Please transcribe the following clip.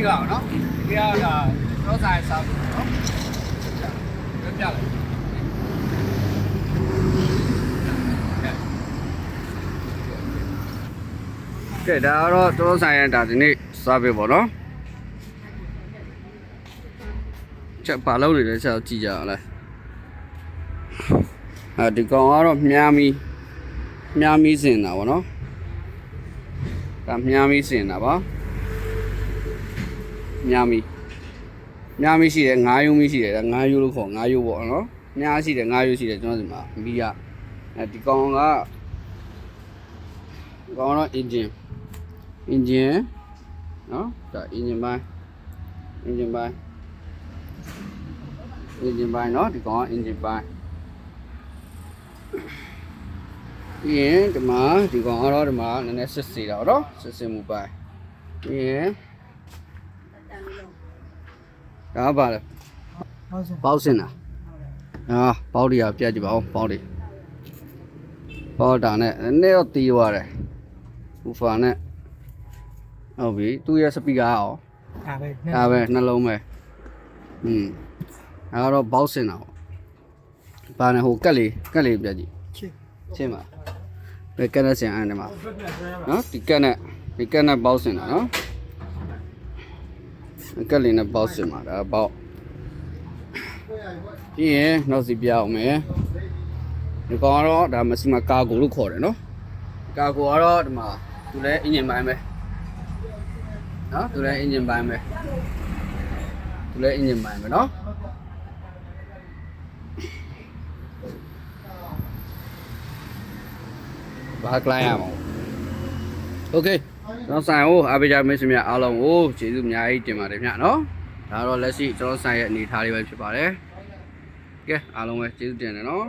ဒီကောင်နော်ဒီကတော့ဆိုင်စားနော်ပြလိုက်ကဲဒါတော့တော့ဆိုင်ရတာဒီနေ့စားပေးပေါ့နော်ချက်ပါလို့နေတယ်ချက်ကြည့်ကြအောင်လဲဒီကောင်ကတော့မြားမီစင်တာပေါ့နော်ဒါမြားမီစင်တာပါမြားမီရှိတယ်9ယူမီရှိတယ်ဒါ9ယူလို့ခေါ်9ယူပေါ့နော်မြားရှိတယ်9ယူရှိတယ်ကျွန်တော်ဒီမှာမီးရဒီကောင်ကတော့ engine နော်ဒါ engine ပိုင်းနော်ဒီကောင်က engine ပိုင်းပြီးရင်ဒီမှာဒီကောင်ကတော့ဒီမှာနည်းနည်းစစ်စီတာနော်စစ်စင်မှုပိုင်းပြီးရင်ဒါပါလေပေါက်စင်တာပေါက်တွေကပြတ်ကြည့်ပါဦးပေါက်တာနဲ့နည်းနည်းတော့တီးသွားတယ်ဘူဖာနဲ့ဟုတ်ပြီသူ့ရဲ့စပီကာရောဒါပဲနှလုံးပဲအဲ့တော့ပေါက်စင်တာပေါ့ဘာနဲ့ဟိုကက်လေးပြတ်ကြည့်ချင်းပါဘယ်ကက်နဲ့ဆင်အဲ့ဒီမှာနော်ဒီကက်နဲ့ပေါက်စင်တာနော်ကက်လေးနဲ့ပေါက်စင်ပါဒါပေါက်ပြီးရင်နောက်စီပြအောင်မယ်ဒီကောင်ကတော့ဒါမစီမကာကိုလို့ခေါ်တယ်နော်ကာကိုကတော့ဒီမှာသူလည်းအင်ဂျင်ပိုင်းပဲနော်သူလည်းအင်ဂျင်ပိုင်းပဲနော်ဘာကလိုင်းရအောင်โอเคကျွန်တော်ဆိုင်ကိုအားပေးကြမိတ်ဆွေများအားလုံးကိုကျေးဇူးအများကြီးတင်ပါတယ်ဗျာနော်ဒါတော့လက်ရှိကျွန်တော်ဆိုင်ရဲ့အနေအထားလေးပဲဖြစ်ပါတယ်ကဲအားလုံးပဲကျေးဇူးတင်တယ်နော်